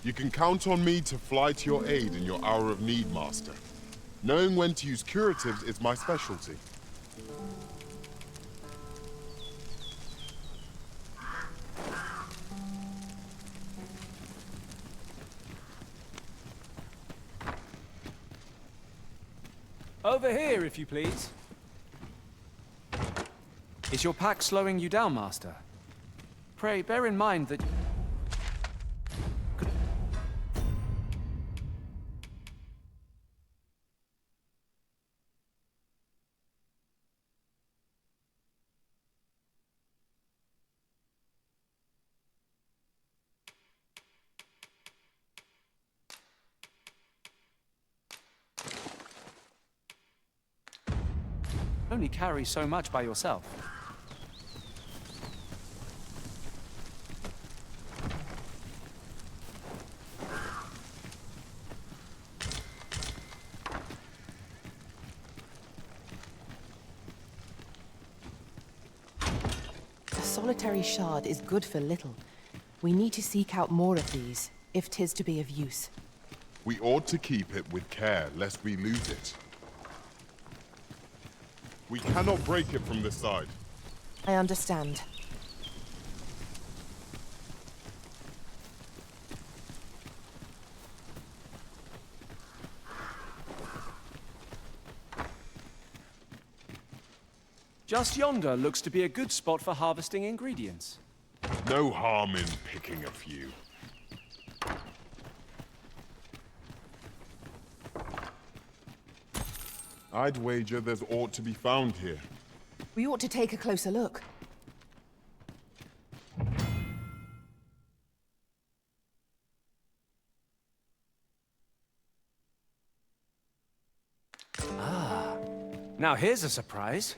You can count on me to fly to your aid in your hour of need, Master. Knowing when to use curatives is my specialty. Over here, if you please. Is your pack slowing you down, Master? Pray, bear in mind that... only carry so much by yourself. A solitary shard is good for little. We need to seek out more of these, if 'tis to be of use. We ought to keep it with care, lest we lose it. We cannot break it from this side. I understand. Just yonder looks to be a good spot for harvesting ingredients. No harm in picking a few. I'd wager there's aught to be found here. We ought to take a closer look. Now here's a surprise.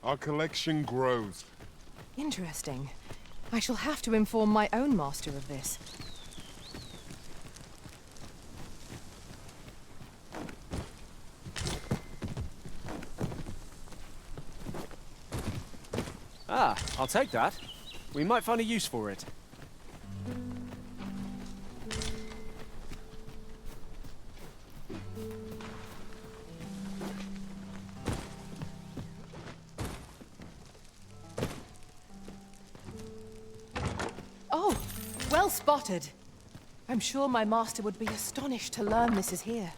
Our collection grows. Interesting. I shall have to inform my own master of this. Ah, I'll take that. We might find a use for it. Oh, well spotted. I'm sure my master would be astonished to learn this is here.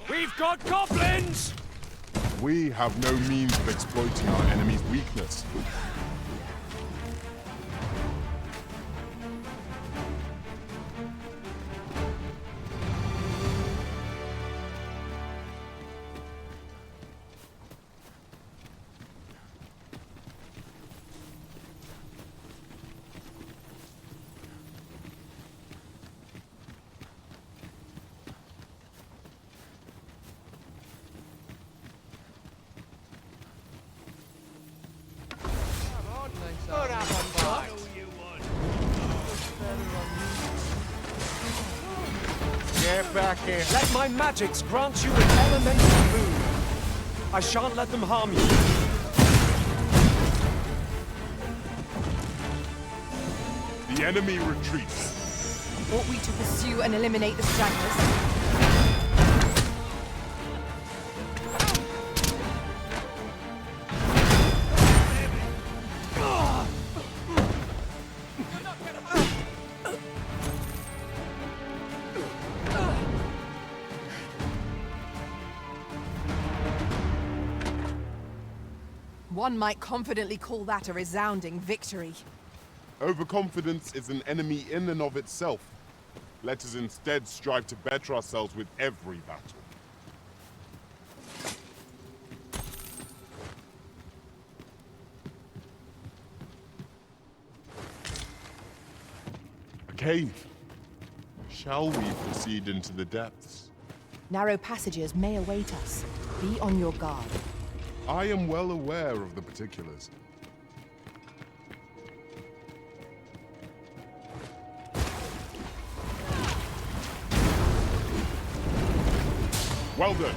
We've got goblins! We have no means of exploiting our enemy's weakness. back here. Let my magics grant you an elemental boon. I shan't let them harm you. The enemy retreats. Ought we to pursue and eliminate the stragglers? One might confidently call that a resounding victory. Overconfidence is an enemy in and of itself. Let us instead strive to better ourselves with every battle. A cave. Shall we proceed into the depths? Narrow passages may await us. Be on your guard. I am well aware of the particulars. Well done.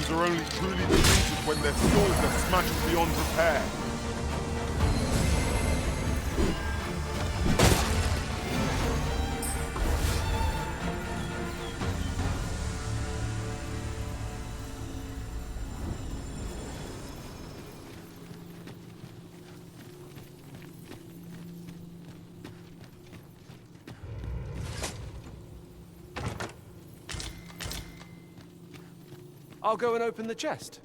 Are only truly defeated when their swords are smashed beyond repair. I'll go and open the chest.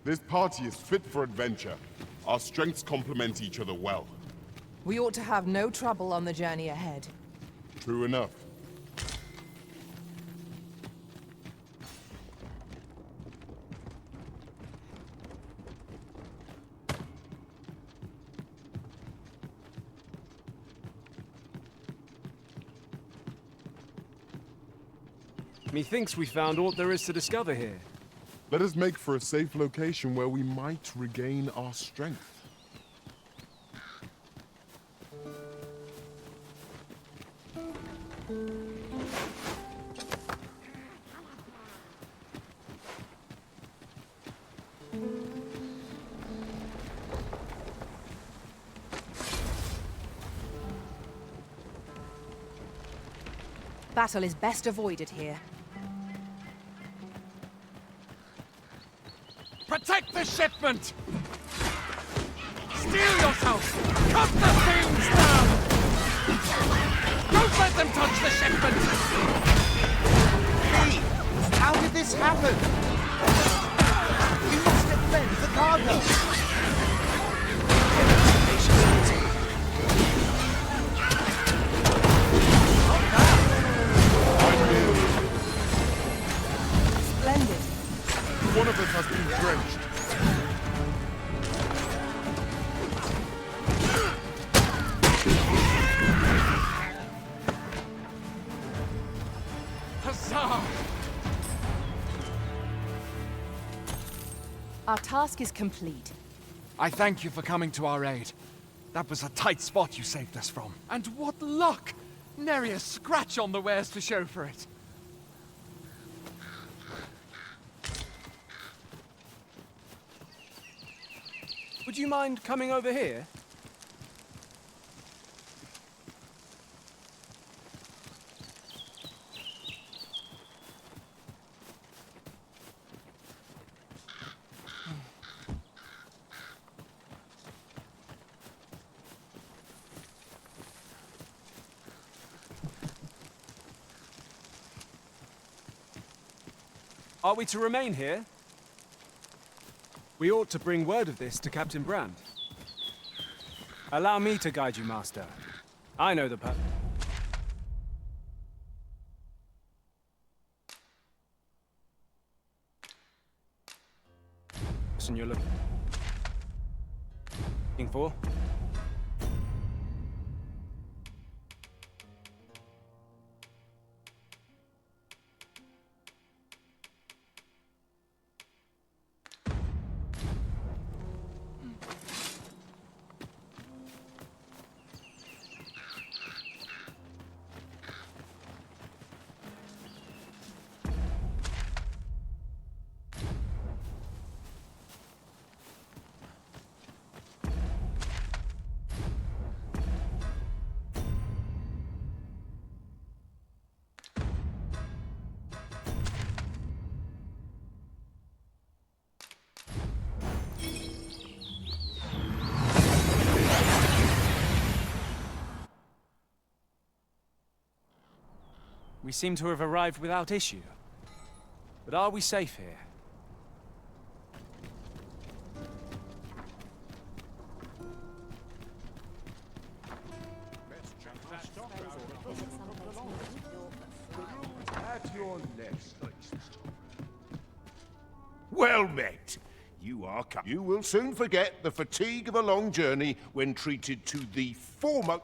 This party is fit for adventure. Our strengths complement each other well. We ought to have no trouble on the journey ahead. True enough. Methinks we found all there is to discover here. Let us make for a safe location where we might regain our strength. Battle is best avoided here. Protect the shipment! Steel yourself! Cut the things down! Don't let them touch the shipment! Hey! How did this happen? We must defend the cargo! Splendid. One of us has been drenched. Huzzah! Our task is complete. I thank you for coming to our aid. That was a tight spot you saved us from. And what luck! Nary a scratch on the wares to show for it. Would you mind coming over here? Are we to remain here? We ought to bring word of this to Captain Brand. Allow me to guide you, Master. I know the person you're looking for. We seem to have arrived without issue. But are we safe here? At your next. Well met. You will soon forget the fatigue of a long journey when treated to the former...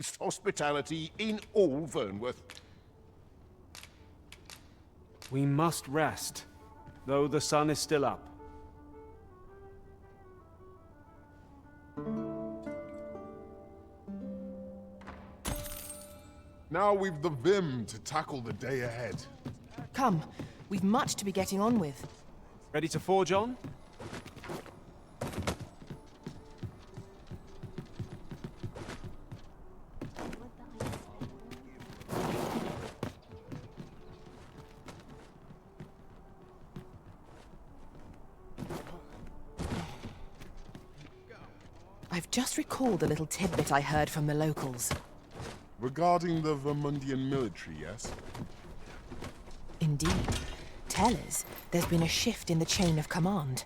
finest hospitality in all Vernworth. We must rest, though the sun is still up. Now we've the vim to tackle the day ahead. Come, we've much to be getting on with. Ready to forge on? I've just recalled a little tidbit I heard from the locals. Regarding the Vermundian military, yes? Indeed. Tell us, there's been a shift in the chain of command.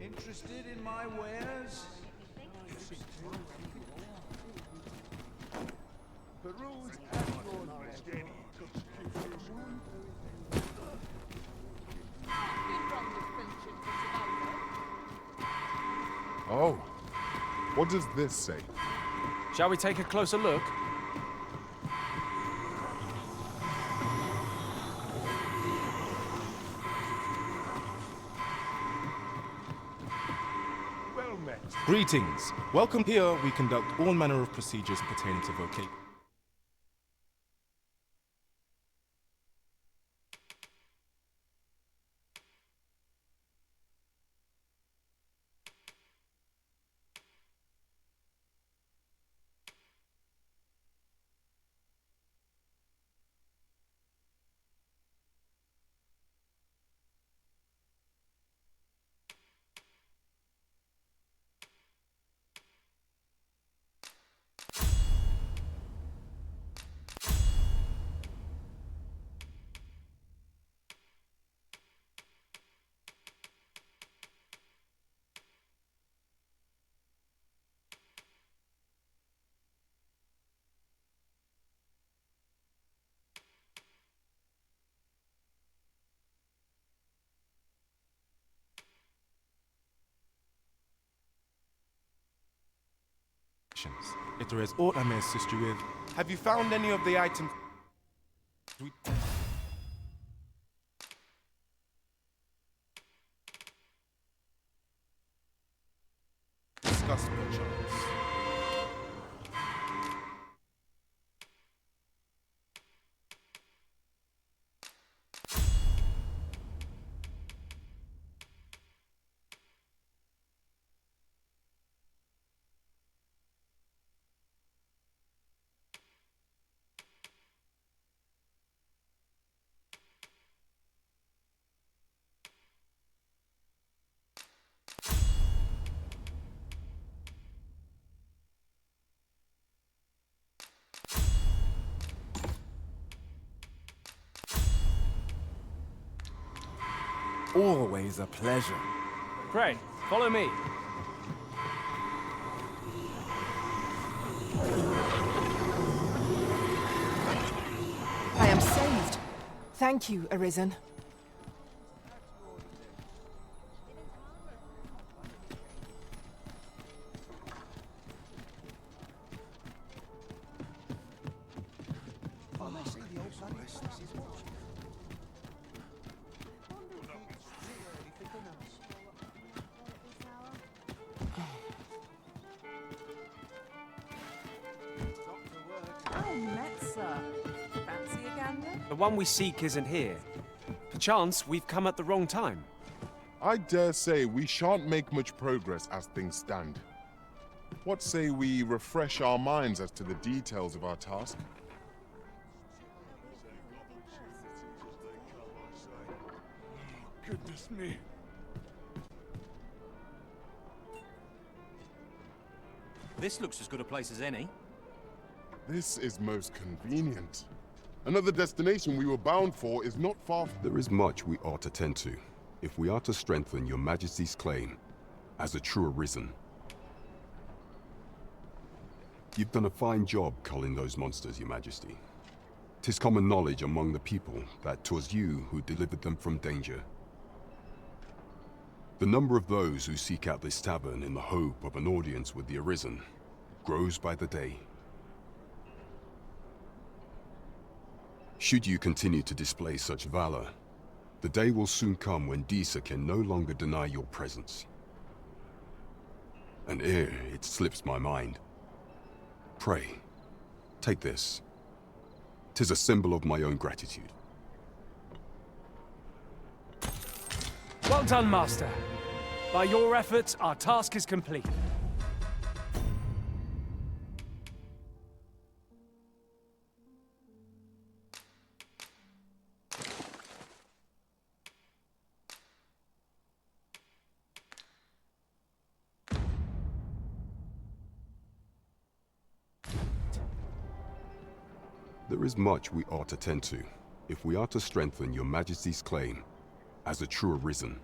Interested in my wares? Peruse at your Oh. What does this say? Shall we take a closer look? Well met. Greetings. Welcome here. We conduct all manner of procedures pertaining to vocation. If there is aught I may assist you with, have you found any of the items we discussed perchance? Always a pleasure. Pray, follow me. I am saved. Thank you, Arisen. Oh, Metzer. Fancy a gander? The one we seek isn't here. Perchance we've come at the wrong time. I dare say we shan't make much progress as things stand. What say we refresh our minds as to the details of our task? Goodness me. This looks as good a place as any. This is most convenient. Another destination we were bound for is not far from... There is much we ought to tend to, if we are to strengthen your Majesty's claim as a true Arisen. You've done a fine job culling those monsters, Your Majesty. 'Tis common knowledge among the people that 'twas you who delivered them from danger. The number of those who seek out this tavern in the hope of an audience with the Arisen grows by the day. Should you continue to display such valor, the day will soon come when Disa can no longer deny your presence. And ere it slips my mind, pray, take this. 'Tis a symbol of my own gratitude. Well done, Master. By your efforts, our task is complete. There is much we ought to tend to, if we are to strengthen your Majesty's claim as a true Arisen.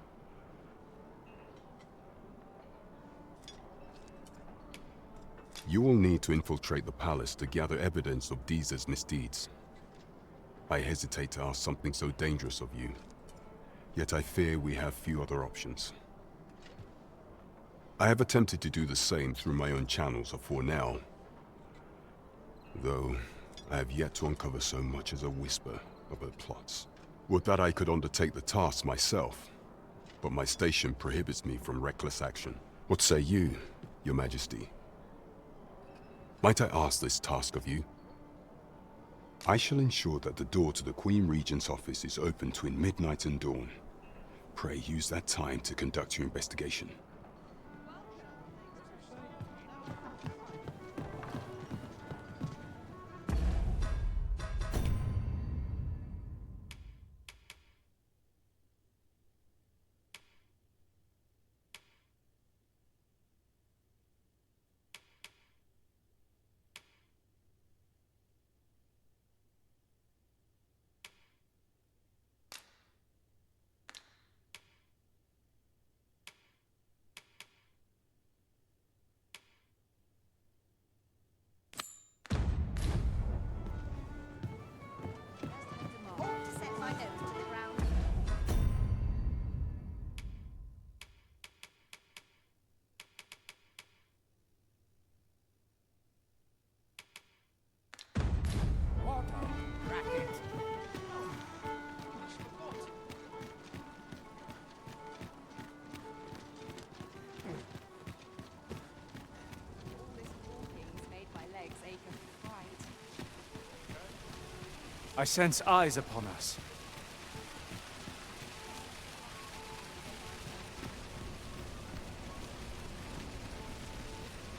You will need to infiltrate the palace to gather evidence of Disa's misdeeds. I hesitate to ask something so dangerous of you, yet I fear we have few other options. I have attempted to do the same through my own channels afore now, though I have yet to uncover so much as a whisper of her plots. Would that I could undertake the task myself, but my station prohibits me from reckless action. What say you, Your Majesty? Might I ask this task of you? I shall ensure that the door to the Queen Regent's office is open between midnight and dawn. Pray use that time to conduct your investigation. I sense eyes upon us.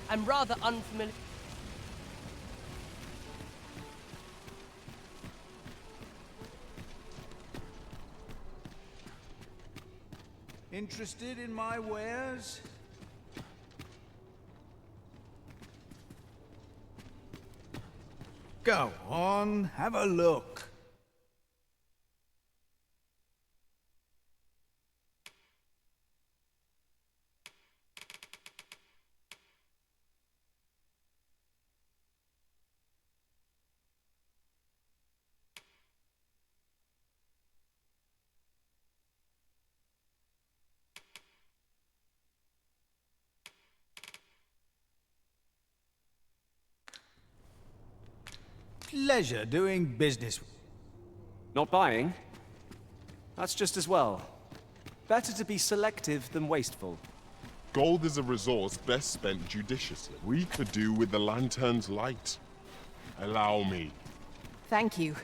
I'm rather unfamiliar. Interested in my wares? Go on, have a look. Pleasure doing business. Not buying? That's just as well. Better to be selective than wasteful. Gold is a resource best spent judiciously. We could do with the lantern's light. Allow me. Thank you.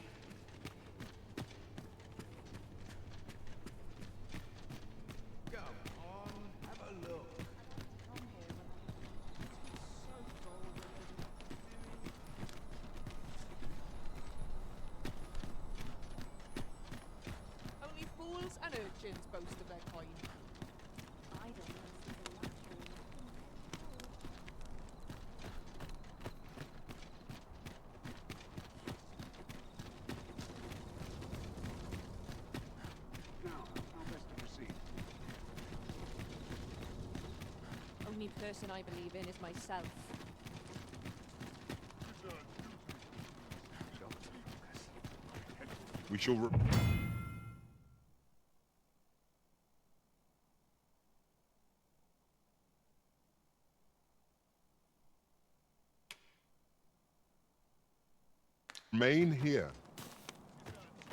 nations boast of their coin. I don't know if it's a luxury. Now, how best to proceed? Only person I believe in is myself. We shall. Remain here.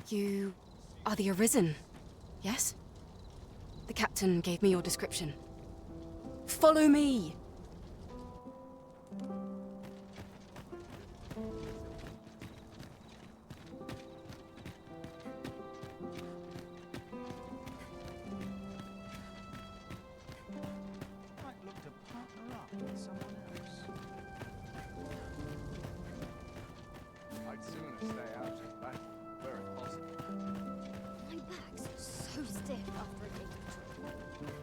You are the Arisen, yes? The captain gave me your description. Follow me! Might look to partner up with someone else. I'd sooner stay out of battle, where it's possible. My back's so stiff after a day of trip.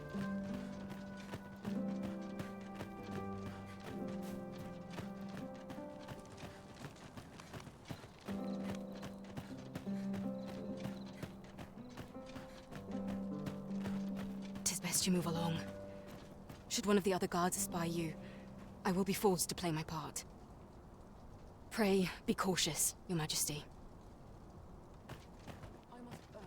Tis best you move along. Should one of the other guards espy you, I will be forced to play my part. Pray, be cautious, Your Majesty. I must burn.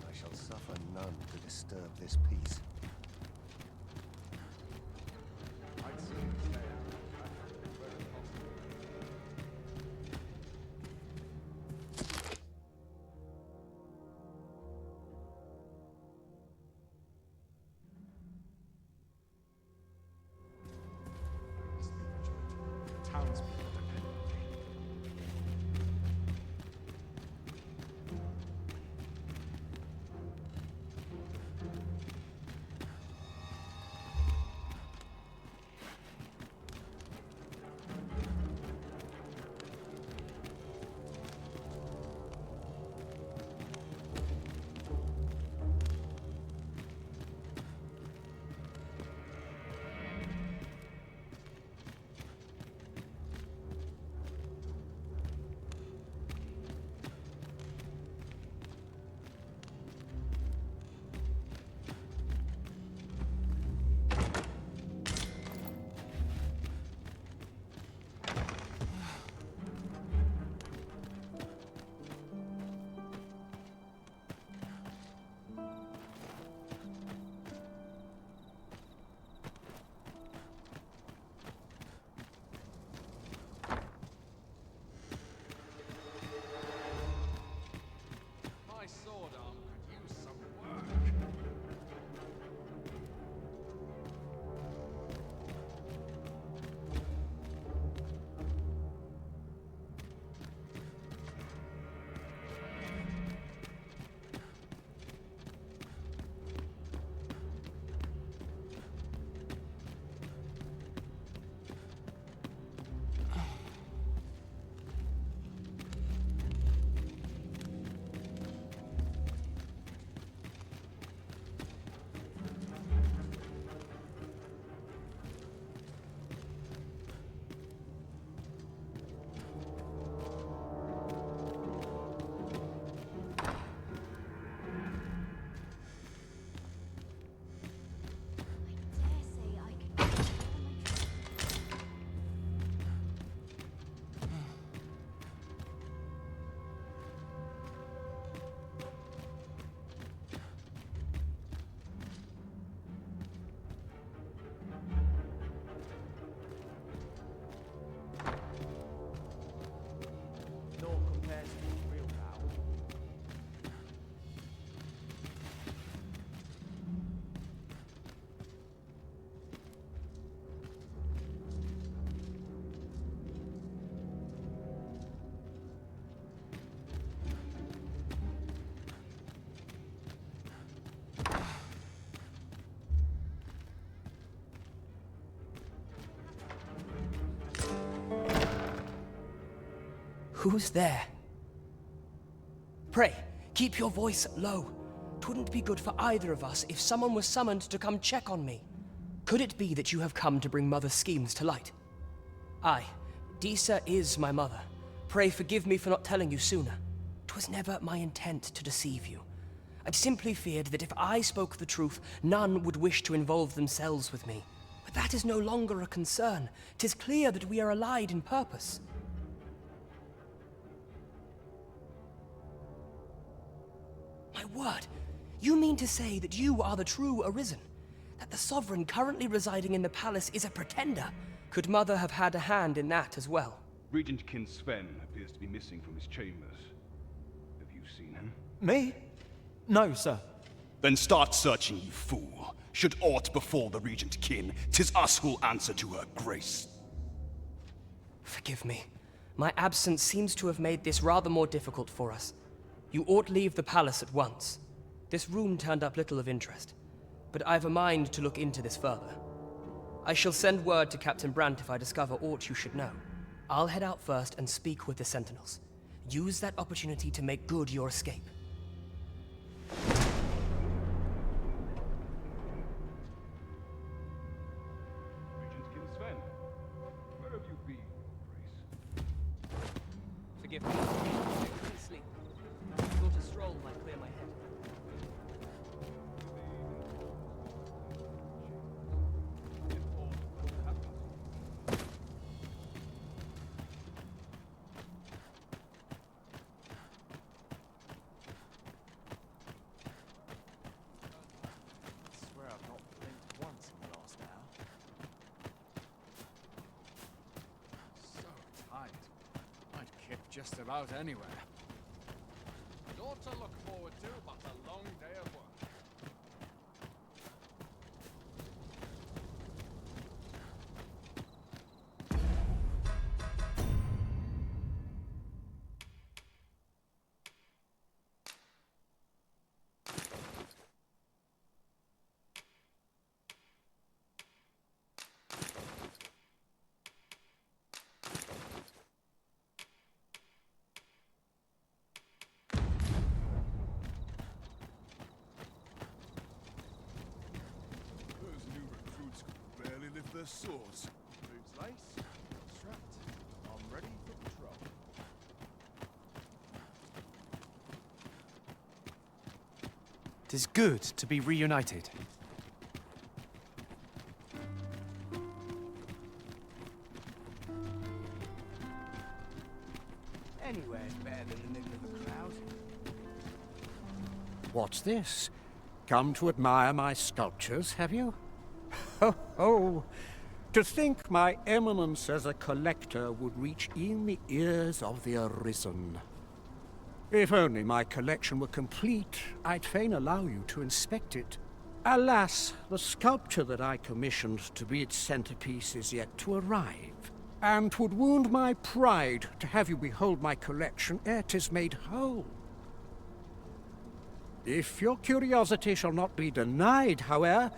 I shall suffer none to disturb this peace. I'd sooner stay out of battle, where it's possible. Townspeople depend on me. Who's there? Pray, keep your voice low. 'Twouldn't be good for either of us if someone was summoned to come check on me. Could it be that you have come to bring Mother's schemes to light? Aye, Disa is my mother. Pray forgive me for not telling you sooner. 'Twas never my intent to deceive you. I'd simply feared that if I spoke the truth, none would wish to involve themselves with me. But that is no longer a concern. 'Tis clear that we are allied in purpose. My word, you mean to say that you are the true Arisen? That the Sovereign currently residing in the palace is a pretender? Could Mother have had a hand in that as well? Regent Kin Sven appears to be missing from his chambers. Have you seen him? Me? No, sir. Then start searching, you fool. Should aught befall the Regent Kin, 'tis us who'll answer to her grace. Forgive me. My absence seems to have made this rather more difficult for us. You ought leave the palace at once. This room turned up little of interest, but I've a mind to look into this further. I shall send word to Captain Brandt if I discover aught you should know. I'll head out first and speak with the Sentinels. Use that opportunity to make good your escape. Regent Kin Sven, where have you been, Your Grace? Forgive me. I couldn't sleep. Thought a stroll might clear my head. I swear I've not blinked once in the last hour. So tight. I'd kip just about anywhere. Naught to look forward to, but a long day of work. Those new recruits could barely lift their swords. Boots lace, strapped. I'm ready for patrol. 'Tis good to be reunited. Anywhere's better than the middle of a crowd. What's this? Come to admire my sculptures, have you? Ho ho! To think my eminence as a collector would reach in the ears of the Arisen. If only my collection were complete, I'd fain allow you to inspect it. Alas, the sculpture that I commissioned to be its centerpiece is yet to arrive, and 'twould wound my pride to have you behold my collection ere 'tis made whole. If your curiosity shall not be denied, however,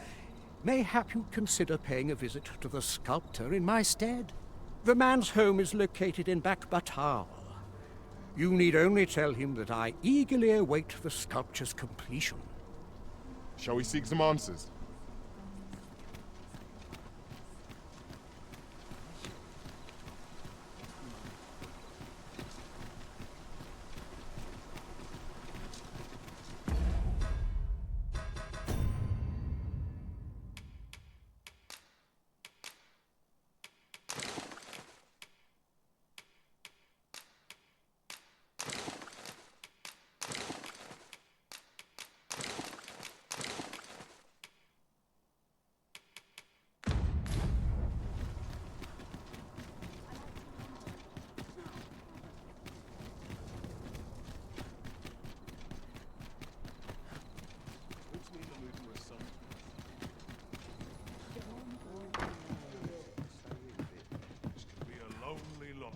mayhap you'd consider paying a visit to the sculptor in my stead. The man's home is located in Bakbatal. You need only tell him that I eagerly await the sculpture's completion. Shall we seek some answers?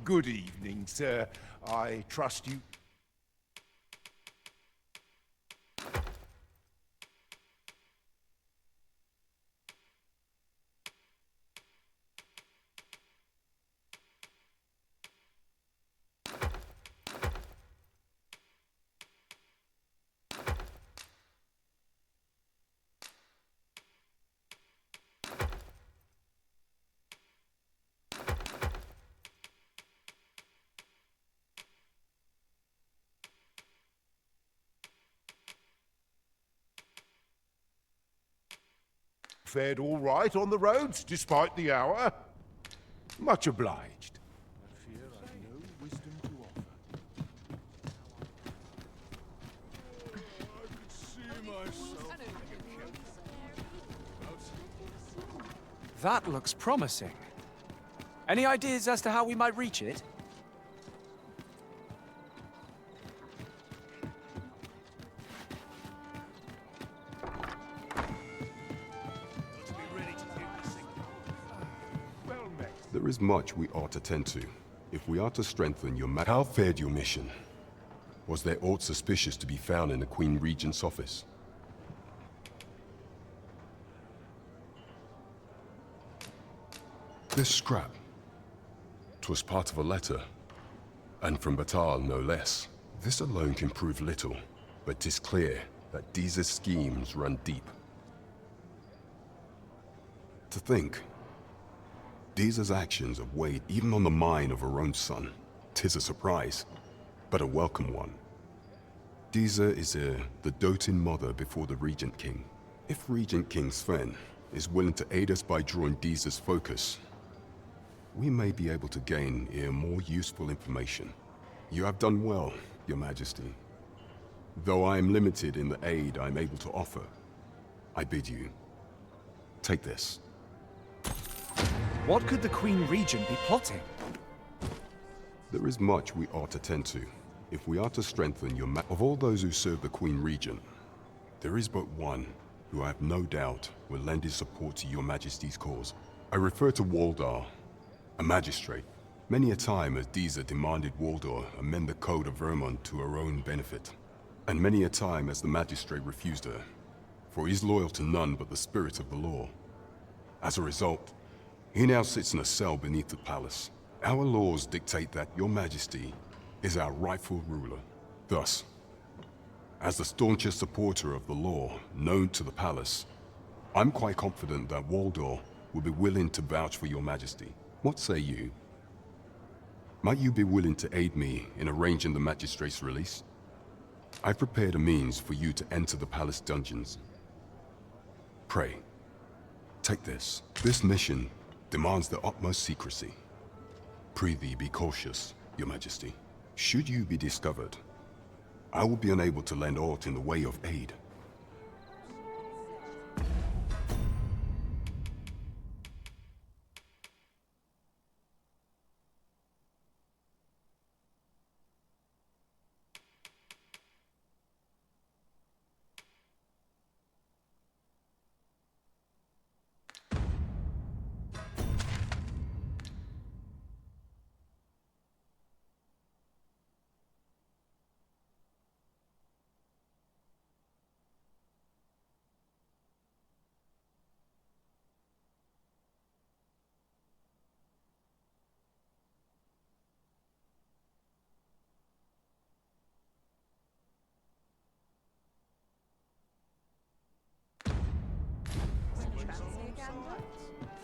Good evening, sir. I trust you... fared all right on the roads, despite the hour. Much obliged. I fear I've no wisdom to offer. That looks promising. Any ideas as to how we might reach it? There is much we ought to tend to. If we are to strengthen your how fared your mission? Was there aught suspicious to be found in the Queen Regent's office? This scrap. 'Twas part of a letter, and from Batal no less. This alone can prove little, but 'tis clear that Deeza's schemes run deep. To think, Deeza's actions have weighed even on the mind of her own son. 'Tis a surprise, but a welcome one. Deeza is the doting mother before the Regent King. If Regent King Sven is willing to aid us by drawing Deeza's focus, we may be able to gain more useful information. You have done well, Your Majesty. Though I am limited in the aid I am able to offer, I bid you, take this. What could the Queen Regent be plotting? There is much we ought to tend to. If we are to strengthen your of all those who serve the Queen Regent, there is but one who I have no doubt will lend his support to Your Majesty's cause. I refer to Waldar, a magistrate. Many a time has Deeza demanded Waldar amend the Code of Vermont to her own benefit. And many a time has the magistrate refused her, for he is loyal to none but the spirit of the law. As a result, he now sits in a cell beneath the palace. Our laws dictate that Your Majesty is our rightful ruler. Thus, as the staunchest supporter of the law known to the palace, I'm quite confident that Waldor will be willing to vouch for Your Majesty. What say you? Might you be willing to aid me in arranging the magistrate's release? I've prepared a means for you to enter the palace dungeons. Pray, take this. This mission demands the utmost secrecy. Prithee be cautious, Your Majesty. Should you be discovered, I will be unable to lend aught in the way of aid.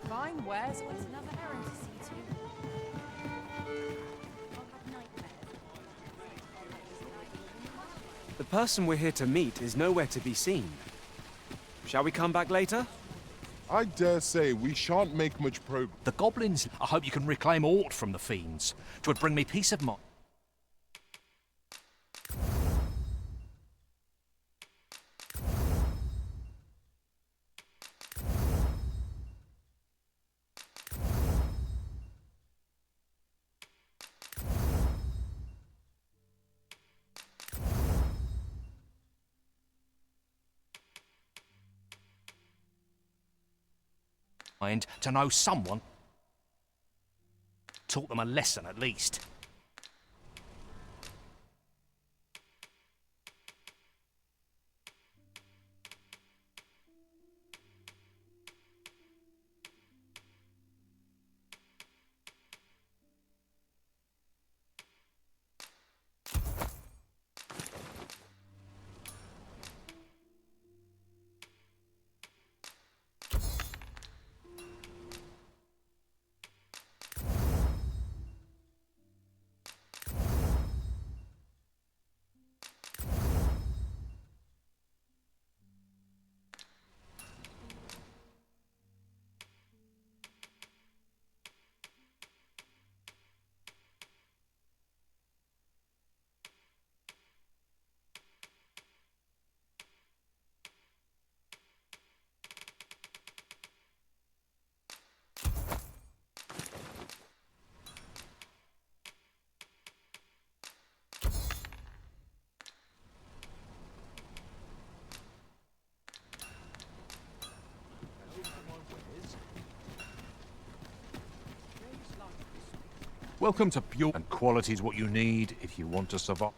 Fine wares. What's another errand to see to? I'll have nightmares. The person we're here to meet is nowhere to be seen. Shall we come back later? I dare say we shan't make much progress. The goblins, I hope you can reclaim aught from the fiends. 'Twould bring me peace of mind. To know someone taught them a lesson at least. Welcome to pure and quality is what you need if you want to survive.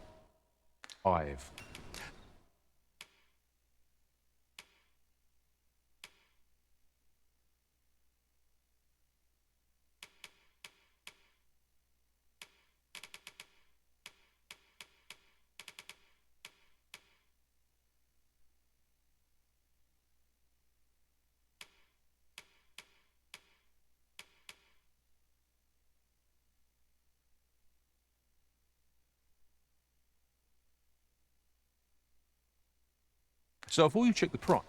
So before you check the price,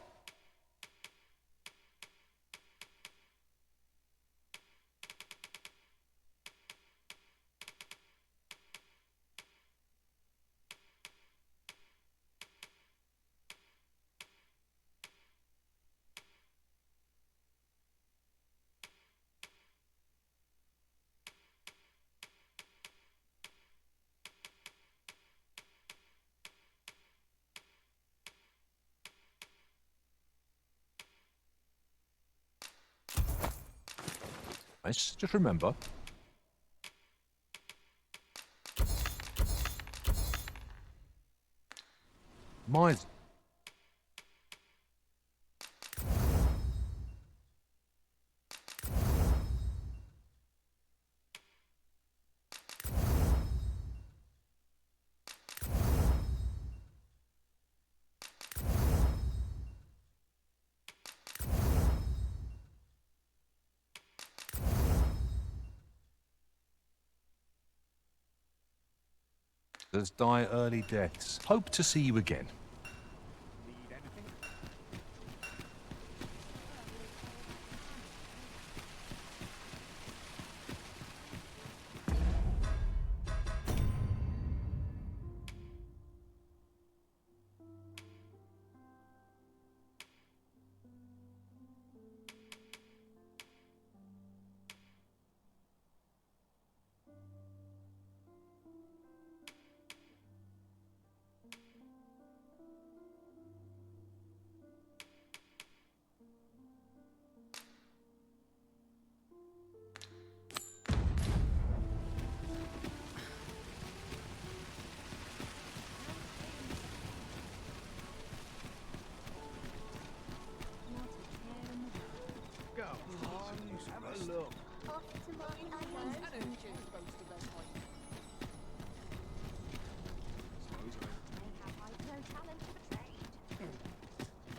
just remember, mine's die early deaths. Hope to see you again.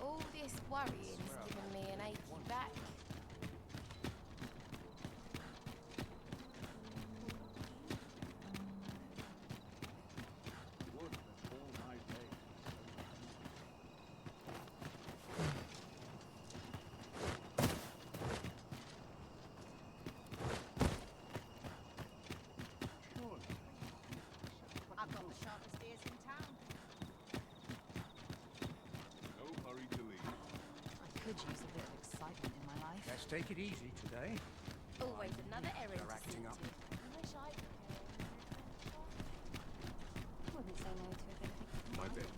All this worrying is giving me an achy back. I've got the sharpest ears in town. No hurry to leave. I could use a bit of excitement in my life. Let's take it easy today. Always another errand They're to acting see up. to. I wish I could pay wouldn't say no to it. My bed.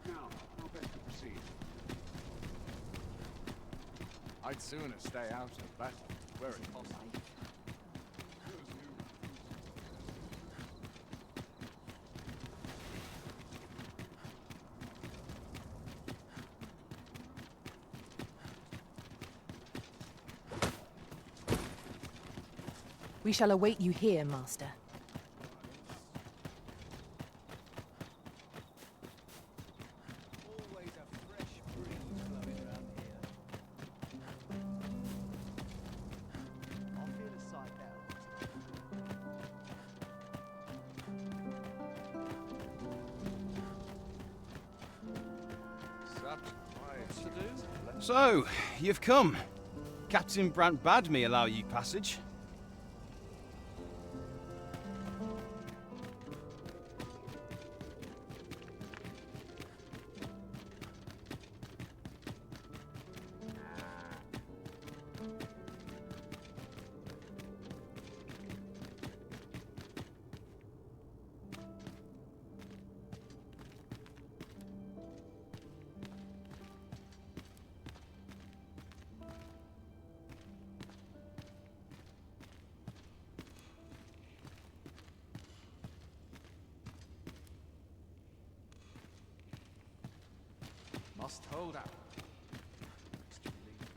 Now, how best to proceed? I'd sooner stay out of battle, where it's possible. We shall await you here, Master. Always a fresh breeze blowing around here. I'll feel a sight now. So, you've come. Captain Brant bade me allow you passage. must hold out. Must you believe me?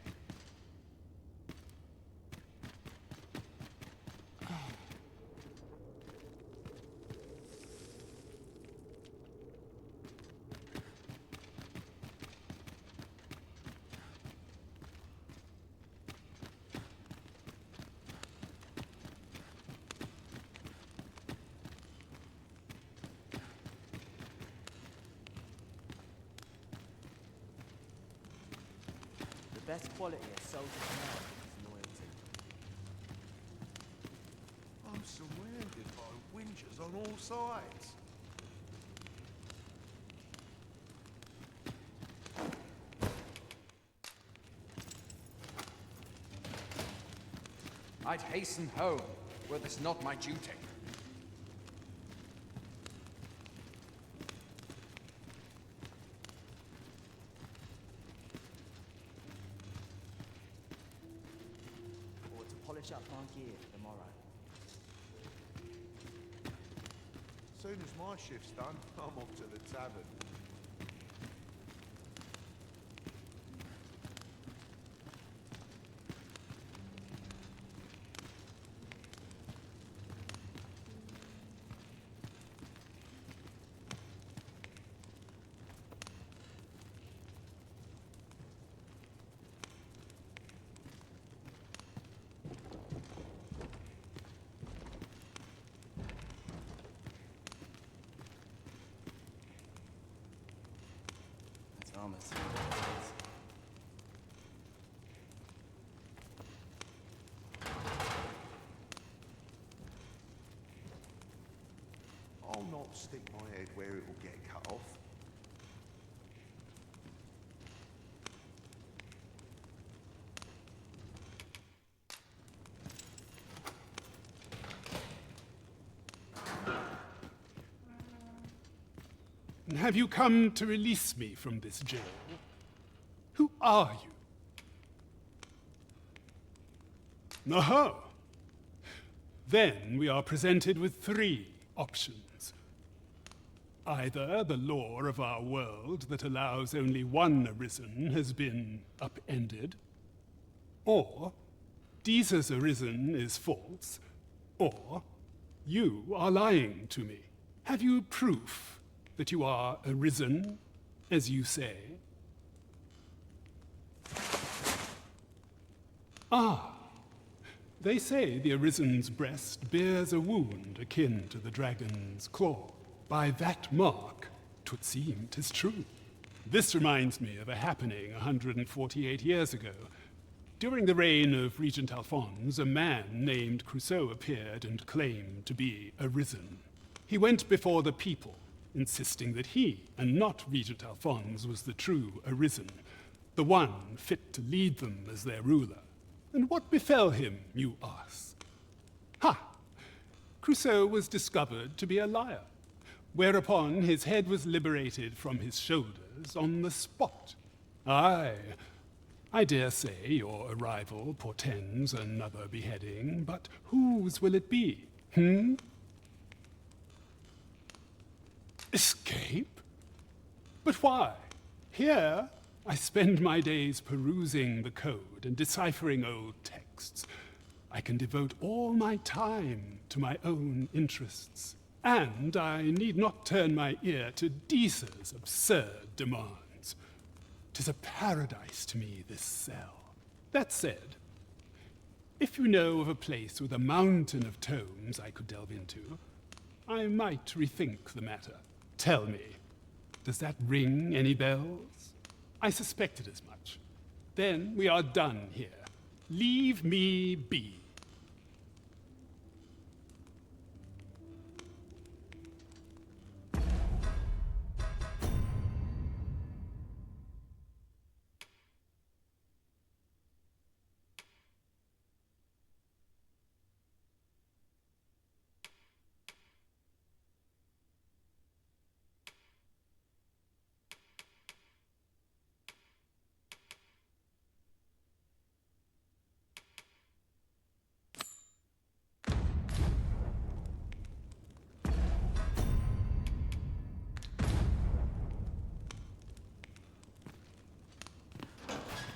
The best quality of soldiers now is loyalty. I'm surrounded by whingers on all sides. I'd hasten home, were this not my duty. Or to polish up our gear for the morrow. Soon as my shift's done, I'm off to the tavern. That's almost. I'll not stick my head where it will get cut off. Have you come to release me from this jail? Who are you? Aha! Then we are presented with three options. Either the law of our world that allows only one arisen has been upended, or Deesa's arisen is false, or you are lying to me. Have you proof that you are arisen, as you say? Ah, they say the Arisen's breast bears a wound akin to the dragon's claw. By that mark, 'twould seem 'tis true. This reminds me of a happening 148 years ago. During the reign of Regent Alphonse, a man named Crusoe appeared and claimed to be arisen. He went before the people, insisting that he, and not Regent Alphonse, was the true arisen, the one fit to lead them as their ruler. And what befell him, you ask? Ha! Crusoe was discovered to be a liar, whereupon his head was liberated from his shoulders on the spot. Aye, I dare say your arrival portends another beheading, but whose will it be, Escape? But why? Here, I spend my days perusing the code and deciphering old texts. I can devote all my time to my own interests, and I need not turn my ear to Deesa's absurd demands. 'Tis a paradise to me, this cell. That said, if you know of a place with a mountain of tomes I could delve into, I might rethink the matter. Tell me, does that ring any bells? I suspected as much. Then we are done here. Leave me be.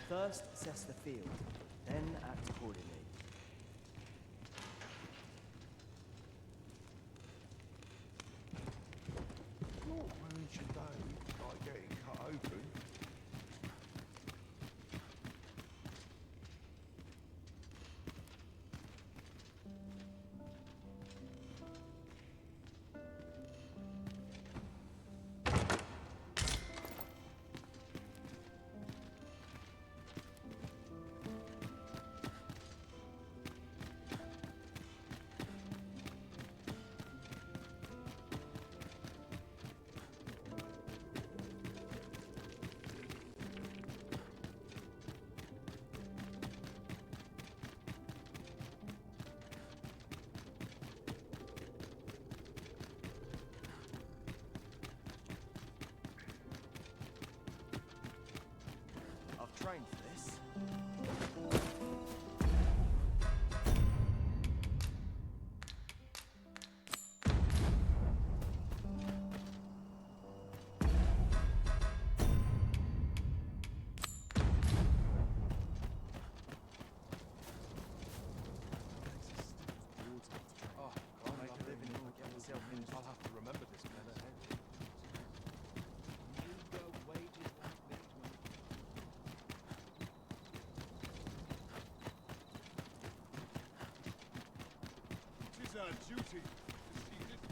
First assess the field, then act accordingly. What wounds you don't like getting cut open? I've trained for this. Oh, I'll make a living if I get myself in. I'll have to remember this place. It is our duty to see this.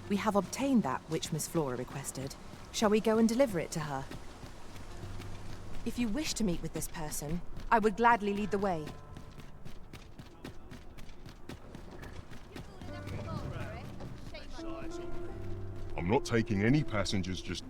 We have obtained that which Miss Flora requested. Shall we go and deliver it to her? If you wish to meet with this person, I would gladly lead the way. I'm not taking any passengers just...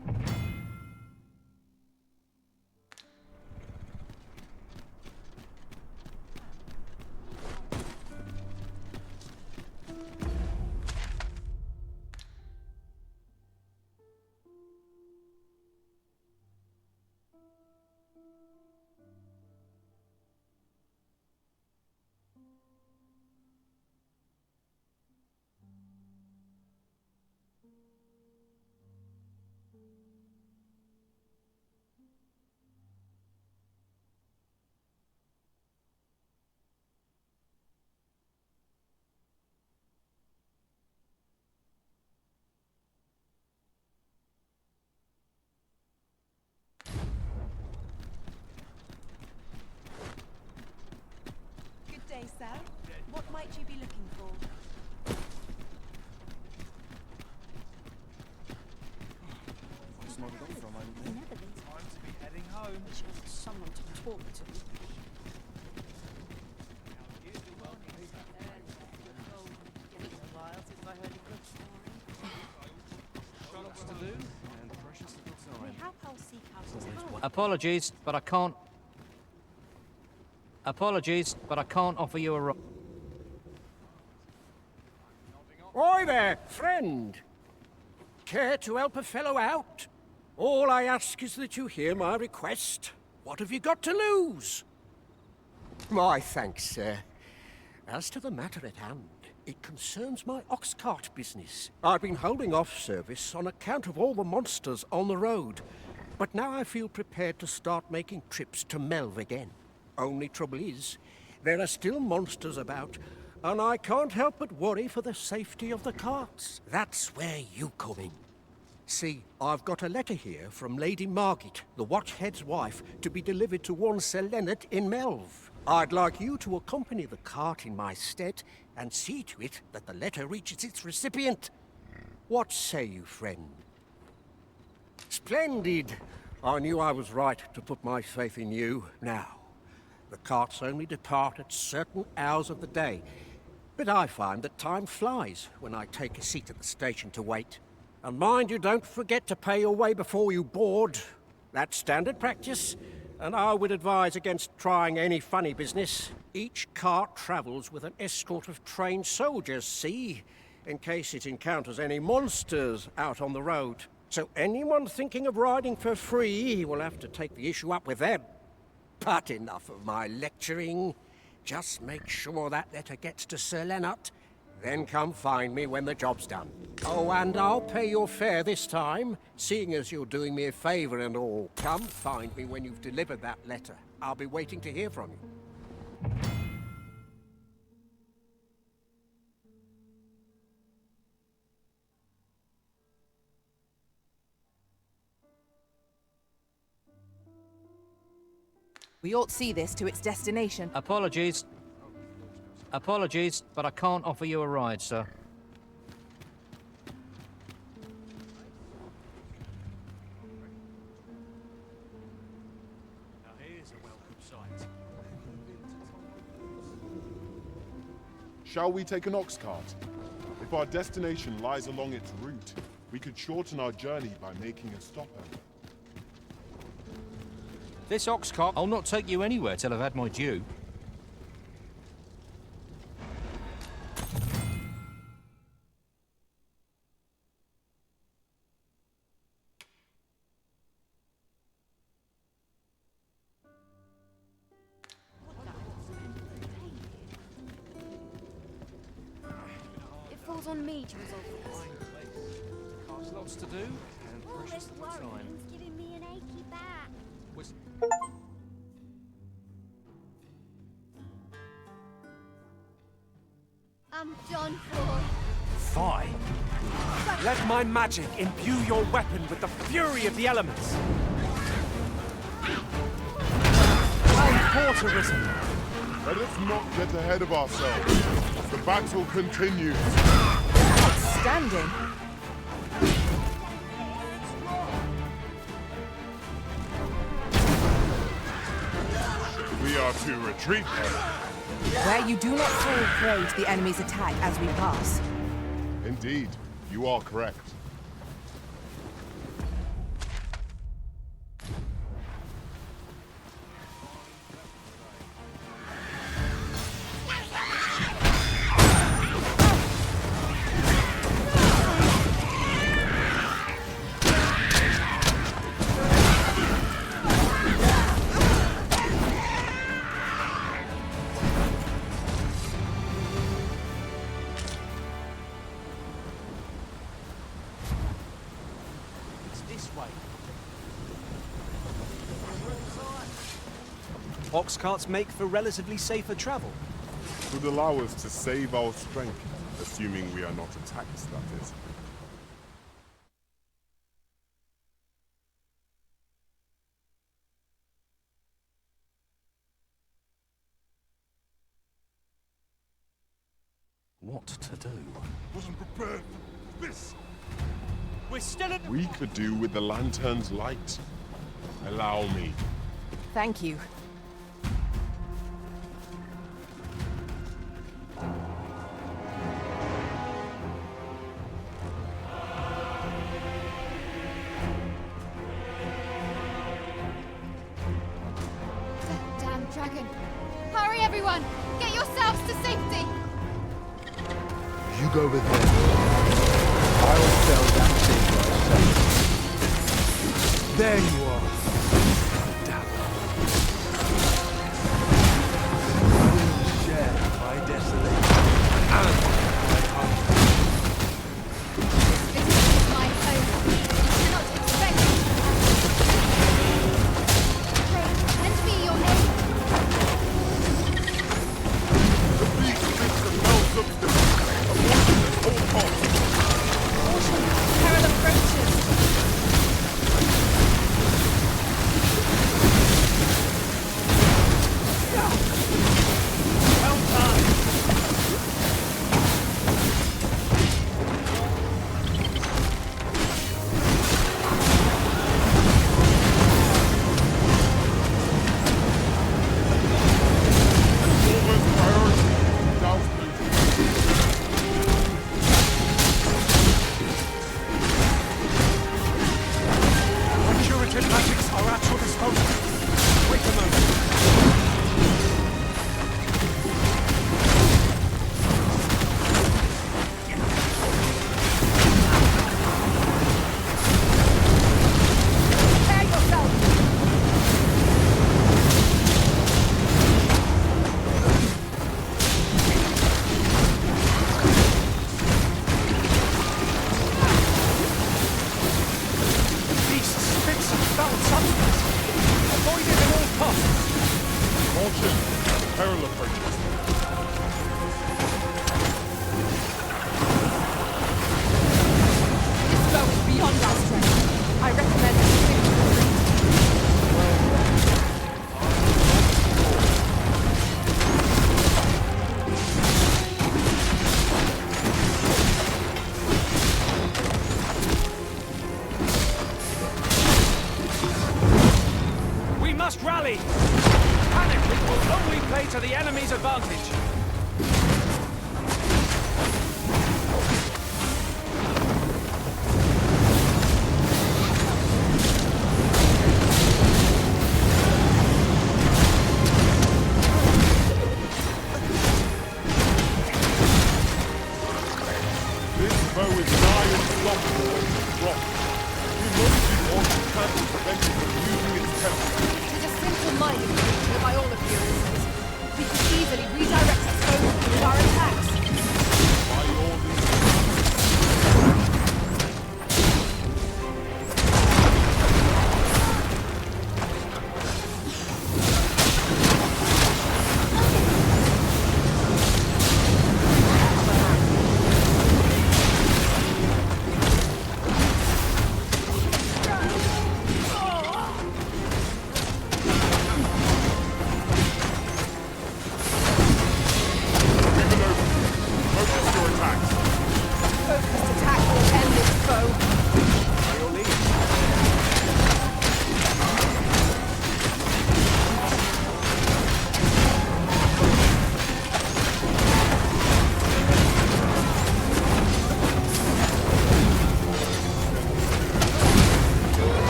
Good day, sir. What might you be looking for? It's not got from over there. Time to be heading home. Someone to talk to. Lots to do and precious little time. Apologies, but I can't... Apologies, but I can't offer you a ride. Oi there, friend! Care to help a fellow out? All I ask is that you hear my request. What have you got to lose? My thanks, sir. As to the matter at hand, it concerns my ox cart business. I've been holding off service on account of all the monsters on the road, but now I feel prepared to start making trips to Melve again. Only trouble is, there are still monsters about, and I can't help but worry for the safety of the carts. That's where you come in. See, I've got a letter here from Lady Margit, the Watchhead's wife, to be delivered to one Sir Leonard in Melve. I'd like you to accompany the cart in my stead and see to it that the letter reaches its recipient. What say you, friend? Splendid! I knew I was right to put my faith in you. Now, the carts only depart at certain hours of the day, but I find that time flies when I take a seat at the station to wait. And mind you don't forget to pay your way before you board. That's standard practice, and I would advise against trying any funny business. Each cart travels with an escort of trained soldiers, see, in case it encounters any monsters out on the road. So anyone thinking of riding for free will have to take the issue up with them. But enough of my lecturing. Just make sure that letter gets to Sir Leonard, Then come find me when the job's done. Oh, and I'll pay your fare this time, seeing as you're doing me a favor and all. Come find me when you've delivered that letter. I'll be waiting to hear from you. We ought to see this to its destination. Apologies. Apologies, but I can't offer you a ride, sir. Now here's a welcome sight. Shall we take an ox cart? If our destination lies along its route, we could shorten our journey by making a stopover. This ox cart, I'll not take you anywhere till I've had my due. It falls on me to resolve this. Car's lots to do, and All precious this little time. worrying's giving me an achy back. I'm done for. Fine. Let my magic imbue your weapon with the fury of the elements. How risen. Let us not get ahead of ourselves. The battle continues. Outstanding. We are to retreat then. Where you do not fall prey to the enemy's attack as we pass. Indeed, you are correct. Ox carts make for relatively safer travel. Would allow us to save our strength, assuming we are not attacked, that is. What to do? Wasn't prepared for this. We're still in. We could do with the lantern's light. Allow me. Thank you. Damn dragon. Hurry, everyone! Get yourselves to safety! You go with them. I'll sell that thing myself. There you are. Damn. I will share my desolation and my hunger. This is my home. You cannot expect me to Pray, lend me your aid. The beast makes the mouth of the whole cost. Caution, peril approaches. rally! Panic will only play to the enemy's advantage. This foe is nigh unstoppable when it's dropped. We must do all we can to prevent it from using its temper. It is a simple-minded creature by all appearances. We could easily redirect its focus with our attacks. By all means. Focused attack will end this foe. By your lead.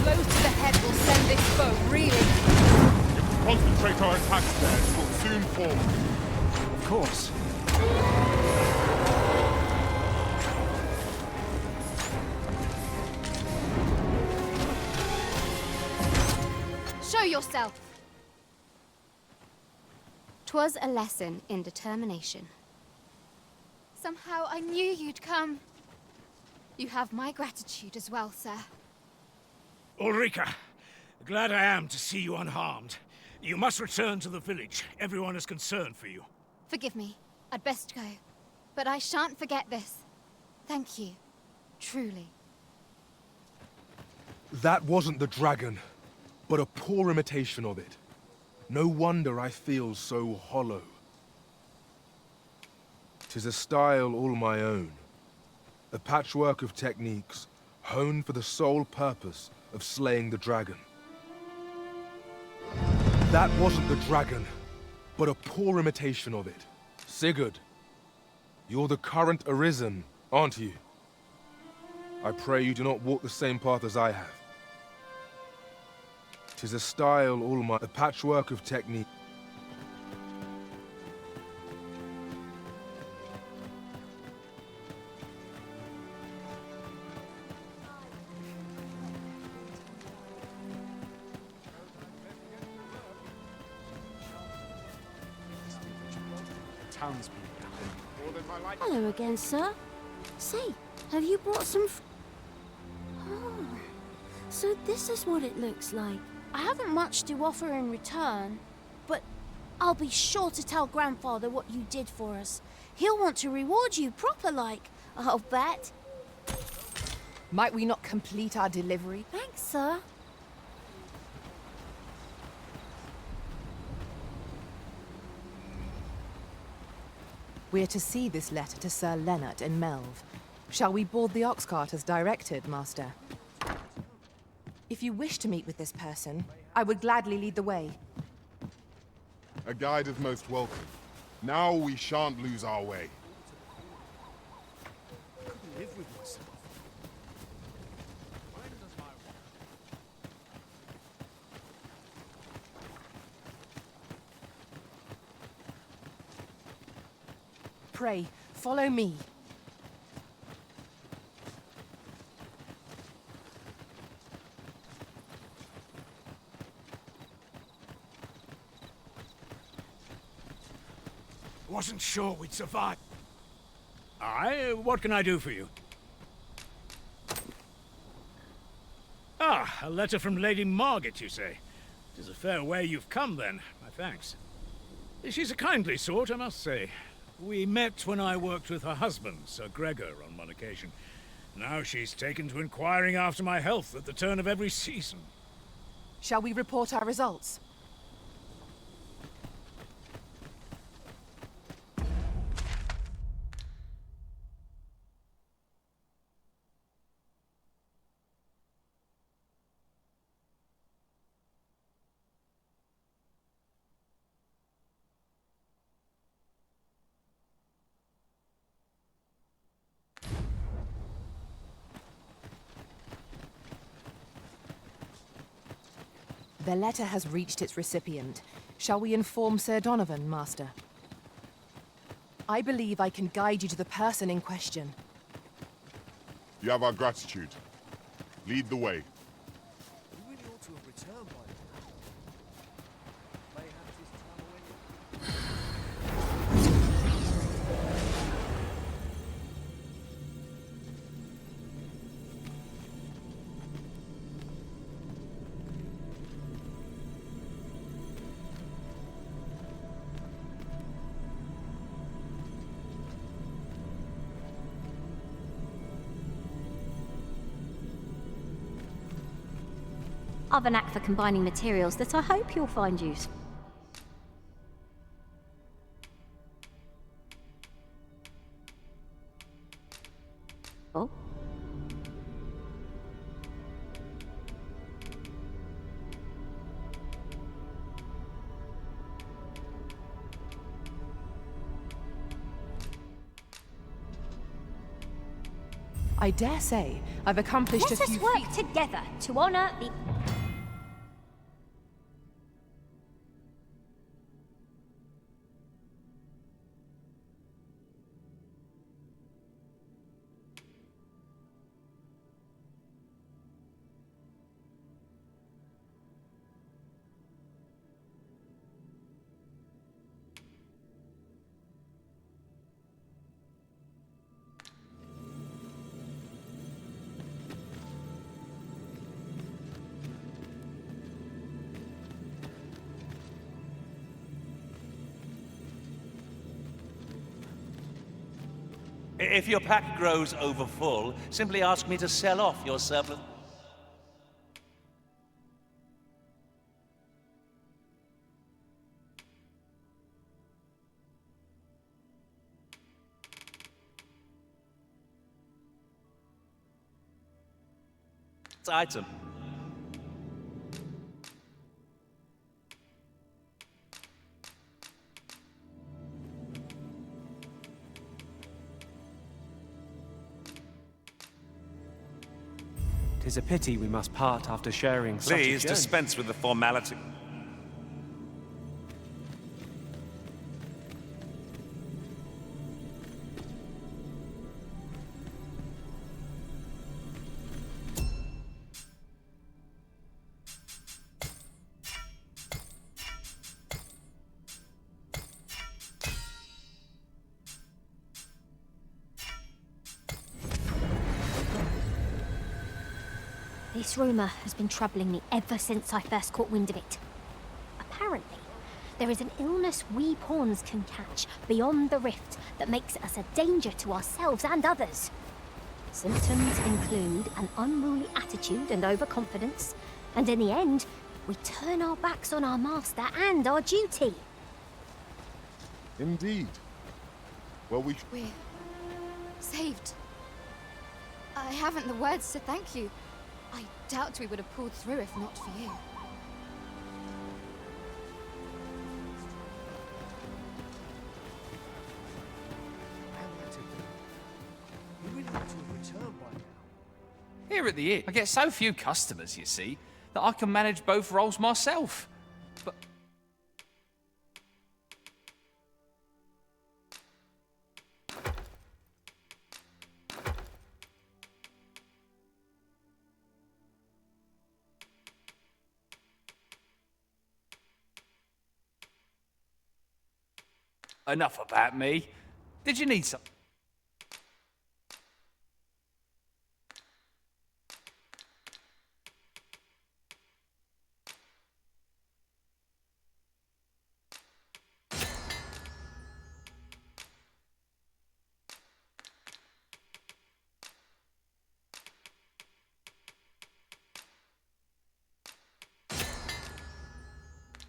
Blows to the head will send this foe reeling. If we concentrate our attacks there, it will soon fall. Of course. Show yourself! 'Twas a lesson in determination. Somehow I knew you'd come. You have my gratitude as well, sir. Ulrika, glad I am to see you unharmed. You must return to the village. Everyone is concerned for you. Forgive me. I'd best go. But I shan't forget this. Thank you. Truly. That wasn't the dragon, but a poor imitation of it. No wonder I feel so hollow. 'Tis a style all my own. A patchwork of techniques, honed for the sole purpose of slaying the dragon. That wasn't the dragon, but a poor imitation of it. Sigurd, you're the current Arisen, aren't you? I pray you do not walk the same path as I have. 'Tis a style all my... a patchwork of technique. Hello again, sir. Say, have you brought some Oh, so this is what it looks like. I haven't much to offer in return, but I'll be sure to tell Grandfather what you did for us. He'll want to reward you proper like, I'll bet. Might we not complete our delivery? Thanks, sir. We're to see this letter to Sir Leonard in Melve. Shall we board the ox cart as directed, Master? If you wish to meet with this person, I would gladly lead the way. A guide is most welcome. Now we shan't lose our way. Live with yourself. Pray, follow me. Wasn't sure we'd survive. What can I do for you? Ah, a letter from Lady Margaret, you say? It is a fair way you've come, then. My thanks. She's a kindly sort, I must say. We met when I worked with her husband, Sir Gregor, on one occasion. Now she's taken to inquiring after my health at the turn of every season. Shall we report our results? The letter has reached its recipient. Shall we inform Sir Donovan, Master? I believe I can guide you to the person in question. You have our gratitude. Lead the way. You really ought to have returned by now. May have his time away. I've an knack for combining materials that I hope you'll find useful. Oh? I dare say I've accomplished Let a us few work together to honor the... If your pack grows overfull, simply ask me to sell off your surplus. Item. Tis a pity we must part after sharing such a Please journey. dispense with the formality. This rumour has been troubling me ever since I first caught wind of it. Apparently, there is an illness we pawns can catch beyond the rift that makes us a danger to ourselves and others. Symptoms include an unruly attitude and overconfidence, and in the end, we turn our backs on our master and our duty. Indeed. Well, We're saved. I haven't the words to thank you. I doubt we would have pulled through if not for you. You really ought to have returned by now. Here at the inn, I get so few customers, you see, that I can manage both roles myself. But enough about me. Did you need some?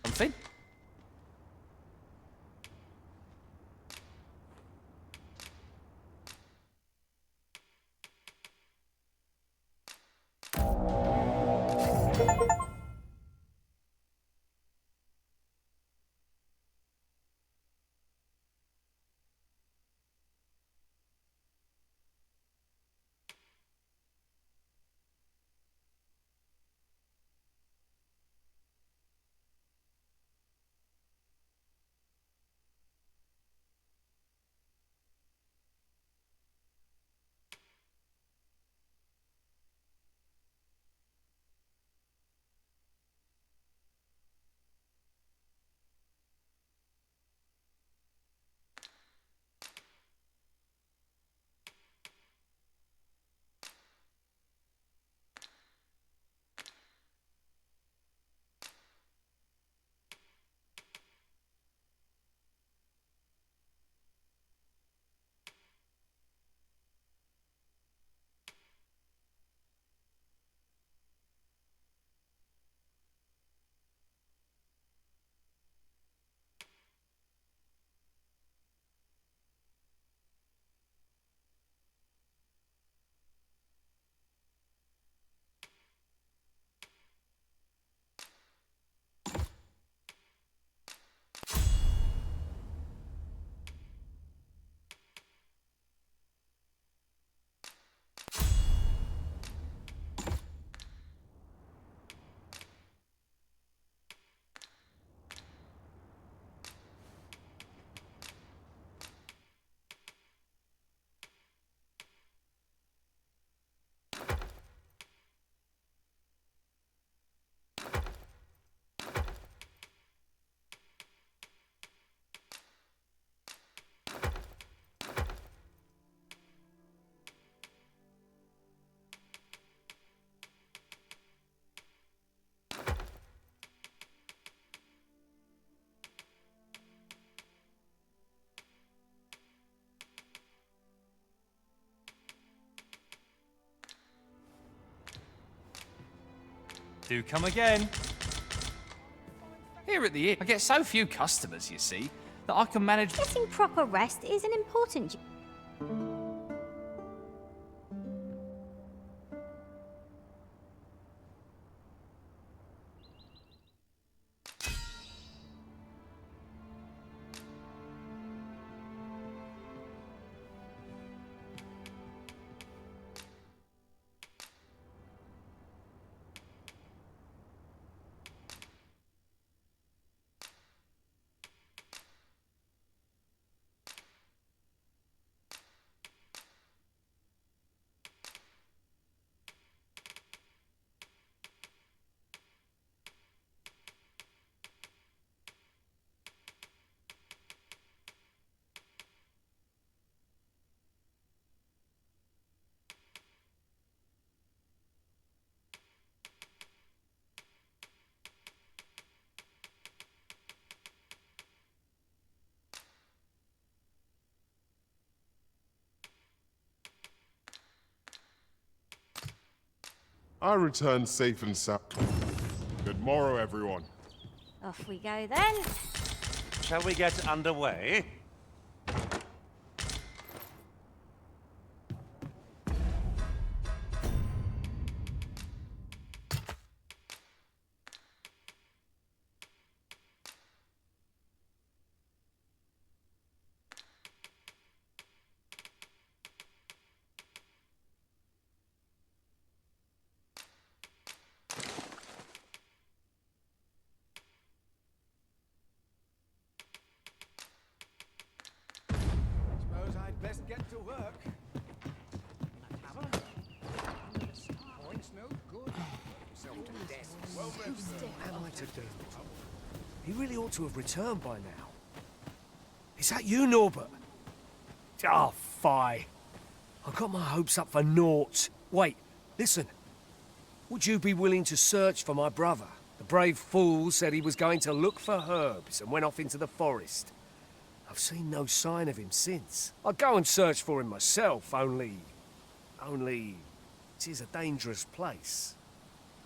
Something? Do come again. Here at the inn, I get so few customers, you see, that I can manage... Getting proper rest is an important... I return safe and sound. Good morrow, everyone. Off we go then. Shall we get underway? Suppose I'd best get to work. Points no good. Yourself to death. Well, what am I to do? He really ought to have returned by now. Is that you, Norbert? Oh, fie. I got my hopes up for naught. Wait, listen. Would you be willing to search for my brother? The brave fool said he was going to look for herbs and went off into the forest. I've seen no sign of him since. I'd go and search for him myself, only... it is a dangerous place.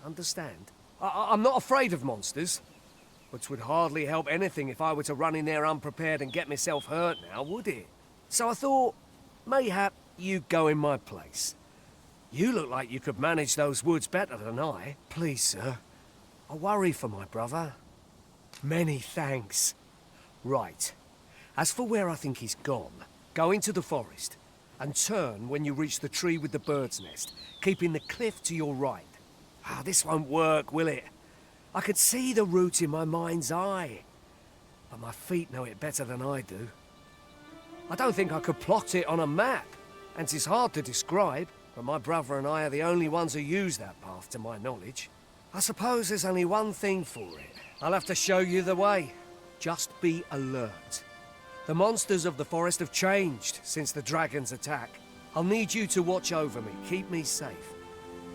Understand? I'm not afraid of monsters, but 'twould hardly help anything if I were to run in there unprepared and get myself hurt now, would it? So I thought, mayhap you'd go in my place. You look like you could manage those woods better than I. Please, sir. I worry for my brother. Many thanks. Right. As for where I think he's gone, go into the forest and turn when you reach the tree with the bird's nest, keeping the cliff to your right. Ah, this won't work, will it? I could see the route in my mind's eye, but my feet know it better than I do. I don't think I could plot it on a map, and 'tis hard to describe, but my brother and I are the only ones who use that path to my knowledge. I suppose there's only one thing for it. I'll have to show you the way. Just be alert. The monsters of the forest have changed since the dragon's attack. I'll need you to watch over me, keep me safe.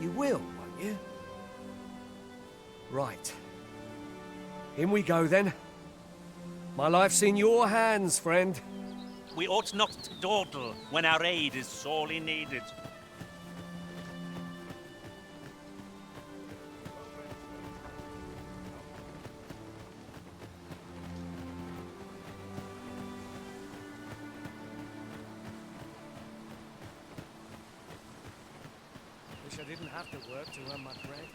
You will, won't you? Right. In we go then. My life's in your hands, friend. We ought not to dawdle when our aid is sorely needed. Wish I didn't have to work to earn my bread.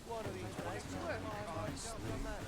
One of these days, work myself no matter.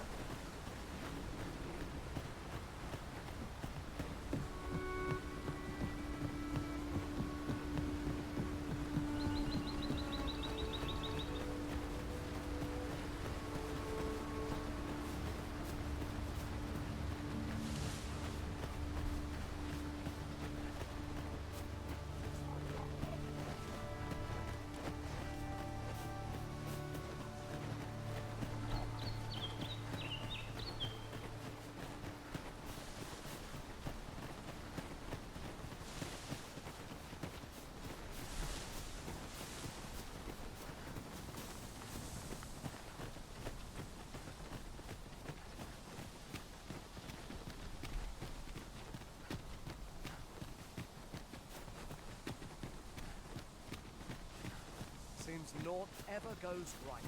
seems naught ever goes right.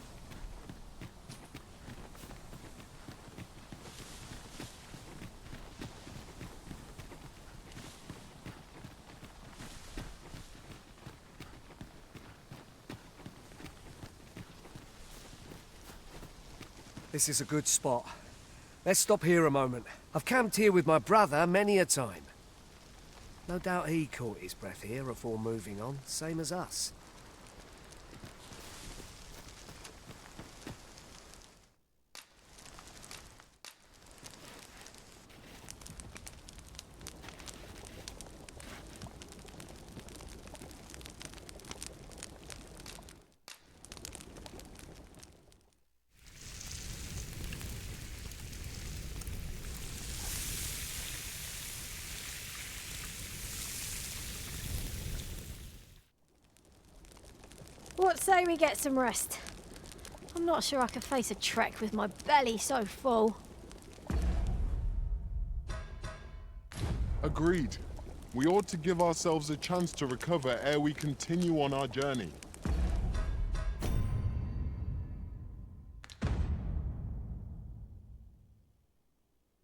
This is a good spot. Let's stop here a moment. I've camped here with my brother many a time. No doubt he caught his breath here before moving on, same as us. What say we get some rest? I'm not sure I could face a trek with my belly so full. Agreed. We ought to give ourselves a chance to recover ere we continue on our journey.